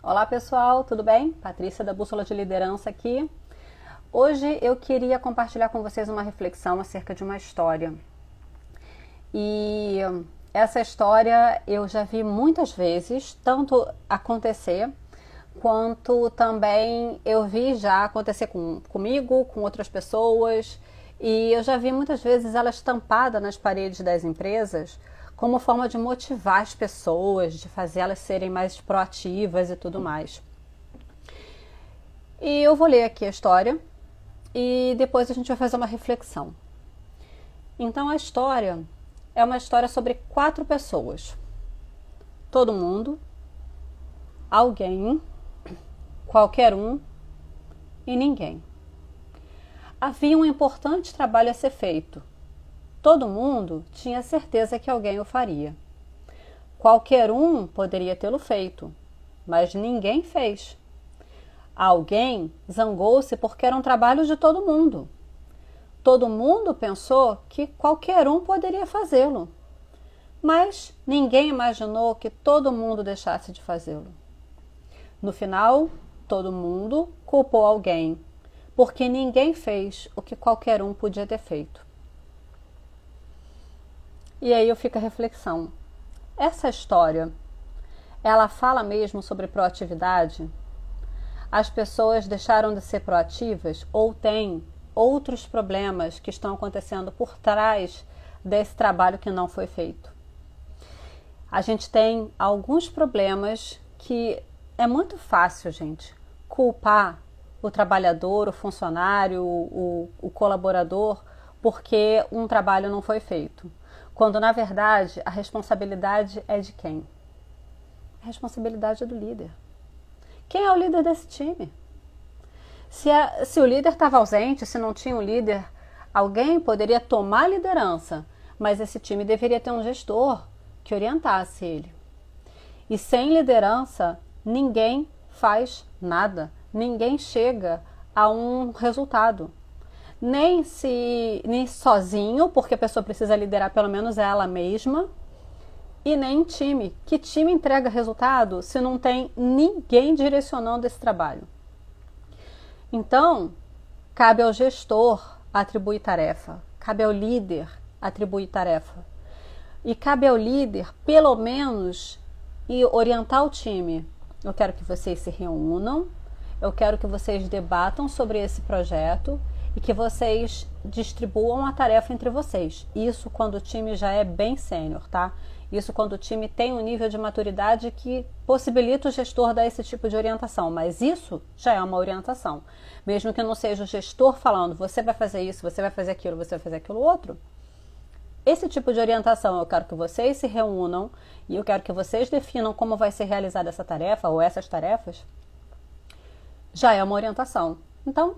Olá pessoal, tudo bem? Patrícia da Bússola de Liderança aqui. Hoje eu queria compartilhar com vocês uma reflexão acerca de uma história. E essa história eu já vi muitas vezes, tanto acontecer, quanto também eu vi já acontecer comigo, com outras pessoas. E eu já vi muitas vezes ela estampada nas paredes das empresas como forma de motivar as pessoas, de fazer elas serem mais proativas e tudo mais. E eu vou ler aqui a história e depois a gente vai fazer uma reflexão. Então a história é uma história sobre 4 pessoas. Todo mundo, alguém, qualquer um e ninguém. Havia um importante trabalho a ser feito. Todo mundo tinha certeza que alguém o faria. Qualquer um poderia tê-lo feito, mas ninguém fez. Alguém zangou-se porque era um trabalho de todo mundo. Todo mundo pensou que qualquer um poderia fazê-lo, mas ninguém imaginou que todo mundo deixasse de fazê-lo. No final, todo mundo culpou alguém, porque ninguém fez o que qualquer um podia ter feito. E aí eu fico a reflexão. Essa história, ela fala mesmo sobre proatividade? As pessoas deixaram de ser proativas ou têm outros problemas que estão acontecendo por trás desse trabalho que não foi feito? A gente tem alguns problemas que é muito fácil, gente, culpar o trabalhador, o funcionário, o colaborador, porque um trabalho não foi feito. Quando, na verdade, a responsabilidade é de quem? A responsabilidade é do líder. Quem é o líder desse time? Se o líder estava ausente, se não tinha um líder, alguém poderia tomar a liderança, mas esse time deveria ter um gestor que orientasse ele. E sem liderança, ninguém faz nada, ninguém chega a um resultado. Nem sozinho, porque a pessoa precisa liderar pelo menos ela mesma, e nem em time. Que time entrega resultado se não tem ninguém direcionando esse trabalho? Então, cabe ao gestor atribuir tarefa, cabe ao líder atribuir tarefa. E cabe ao líder, pelo menos, orientar o time. Eu quero que vocês se reúnam, eu quero que vocês debatam sobre esse projeto e que vocês distribuam a tarefa entre vocês. Isso quando o time já é bem sênior, tá? Isso quando o time tem um nível de maturidade que possibilita o gestor dar esse tipo de orientação. Mas isso já é uma orientação. Mesmo que não seja o gestor falando, você vai fazer isso, você vai fazer aquilo, você vai fazer aquilo outro. Esse tipo de orientação eu quero que vocês se reúnam e eu quero que vocês definam como vai ser realizada essa tarefa ou essas tarefas. Já é uma orientação. Então,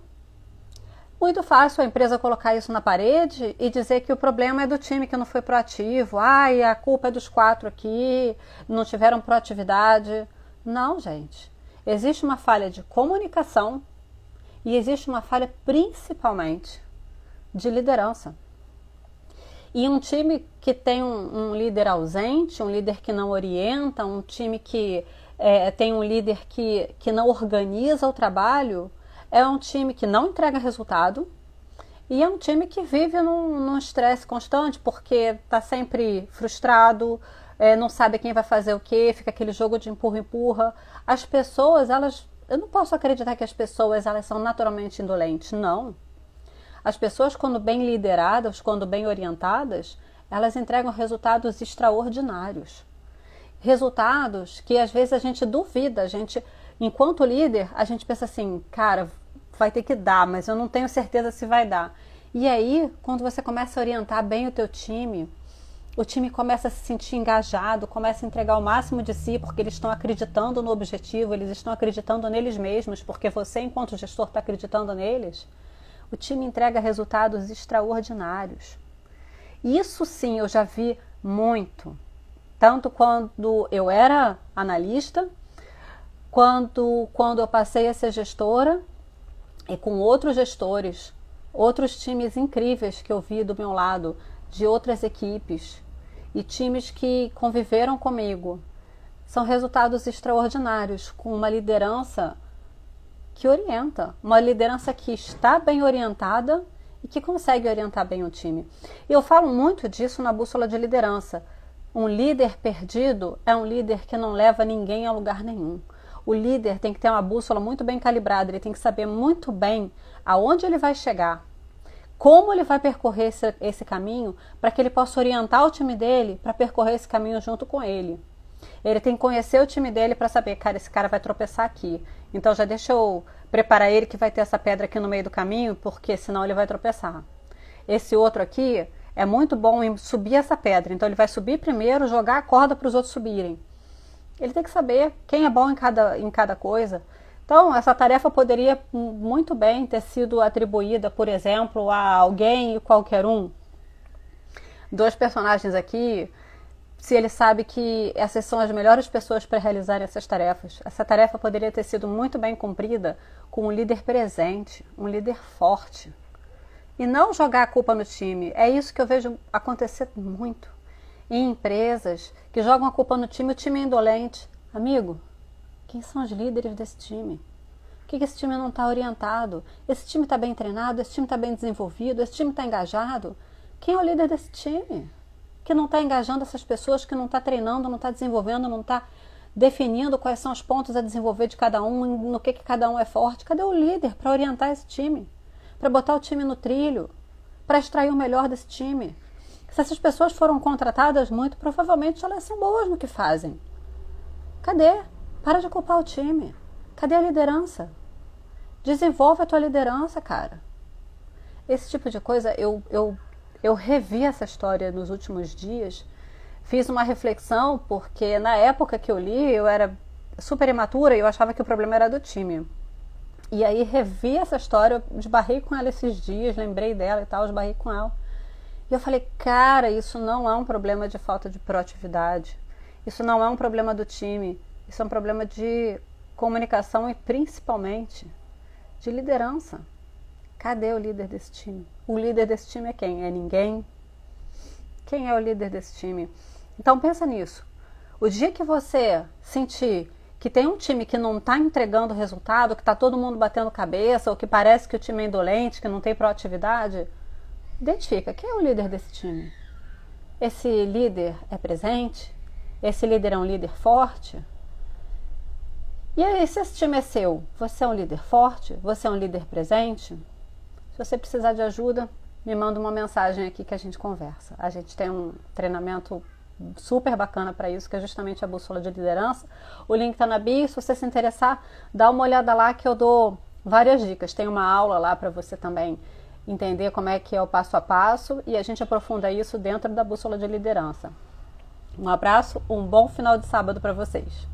muito fácil a empresa colocar isso na parede e dizer que o problema é do time que não foi proativo. Ai, a culpa é dos 4 aqui, não tiveram proatividade. Não, gente. Existe uma falha de comunicação e existe uma falha principalmente de liderança. E um time que tem um líder ausente, um líder que não orienta, um time que tem um líder que não organiza o trabalho, é um time que não entrega resultado e é um time que vive num estresse constante porque está sempre frustrado, não sabe quem vai fazer o quê, fica aquele jogo de empurra-empurra. As pessoas, eu não posso acreditar que as pessoas elas são naturalmente indolentes, não. As pessoas, quando bem lideradas, quando bem orientadas, elas entregam resultados extraordinários. Resultados que às vezes a gente duvida, enquanto líder, a gente pensa assim, cara, vai ter que dar, mas eu não tenho certeza se vai dar. E aí, quando você começa a orientar bem o teu time, o time começa a se sentir engajado, começa a entregar o máximo de si, porque eles estão acreditando no objetivo, eles estão acreditando neles mesmos, porque você, enquanto gestor, está acreditando neles. O time entrega resultados extraordinários. Isso sim, eu já vi muito. Tanto quando eu era analista, quando eu passei a ser gestora e com outros gestores, outros times incríveis que eu vi do meu lado, de outras equipes e times que conviveram comigo, são resultados extraordinários, com uma liderança que orienta, uma liderança que está bem orientada e que consegue orientar bem o time. E eu falo muito disso na bússola de liderança. Um líder perdido é um líder que não leva ninguém a lugar nenhum. O líder tem que ter uma bússola muito bem calibrada, ele tem que saber muito bem aonde ele vai chegar, como ele vai percorrer esse caminho, para que ele possa orientar o time dele para percorrer esse caminho junto com ele. Ele tem que conhecer o time dele para saber, cara, esse cara vai tropeçar aqui. Então já deixa eu preparar ele que vai ter essa pedra aqui no meio do caminho, porque senão ele vai tropeçar. Esse outro aqui é muito bom em subir essa pedra, então ele vai subir primeiro, jogar a corda para os outros subirem. Ele tem que saber quem é bom em cada coisa. Então, essa tarefa poderia muito bem ter sido atribuída, por exemplo, a alguém e qualquer um. 2 personagens aqui, se ele sabe que essas são as melhores pessoas para realizar essas tarefas. Essa tarefa poderia ter sido muito bem cumprida com um líder presente, um líder forte. E não jogar a culpa no time. É isso que eu vejo acontecer muito em empresas que jogam a culpa no time, o time é indolente. Amigo, quem são os líderes desse time? Por que esse time não está orientado? Esse time está bem treinado? Esse time está bem desenvolvido? Esse time está engajado? Quem é o líder desse time? Que não está engajando essas pessoas, que não está treinando, não está desenvolvendo, não está definindo quais são os pontos a desenvolver de cada um, no que cada um é forte. Cadê o líder para orientar esse time? Para botar o time no trilho? Para extrair o melhor desse time? Se essas pessoas foram contratadas, muito provavelmente elas são boas no que fazem. Cadê? Para de culpar o time. Cadê a liderança? Desenvolve a tua liderança, cara. Esse tipo de coisa, eu revi essa história nos últimos dias, fiz uma reflexão, porque na época que eu li, eu era super imatura e eu achava que o problema era do time. E aí revi essa história, eu esbarrei com ela esses dias, lembrei dela e tal, esbarrei com ela. E eu falei, cara, isso não é um problema de falta de proatividade. Isso não é um problema do time. Isso é um problema de comunicação e principalmente de liderança. Cadê o líder desse time? O líder desse time é quem? É ninguém? Quem é o líder desse time? Então pensa nisso. O dia que você sentir que tem um time que não está entregando resultado, que está todo mundo batendo cabeça, ou que parece que o time é indolente, que não tem proatividade, identifica, quem é o líder desse time? Esse líder é presente? Esse líder é um líder forte? E aí, se esse time é seu, você é um líder forte? Você é um líder presente? Se você precisar de ajuda, me manda uma mensagem aqui que a gente conversa. A gente tem um treinamento super bacana para isso, que é justamente a bússola de liderança. O link está na bio, se você se interessar, dá uma olhada lá que eu dou várias dicas. Tem uma aula lá para você também entender como é que é o passo a passo e a gente aprofunda isso dentro da bússola de liderança. Um abraço, um bom final de sábado para vocês.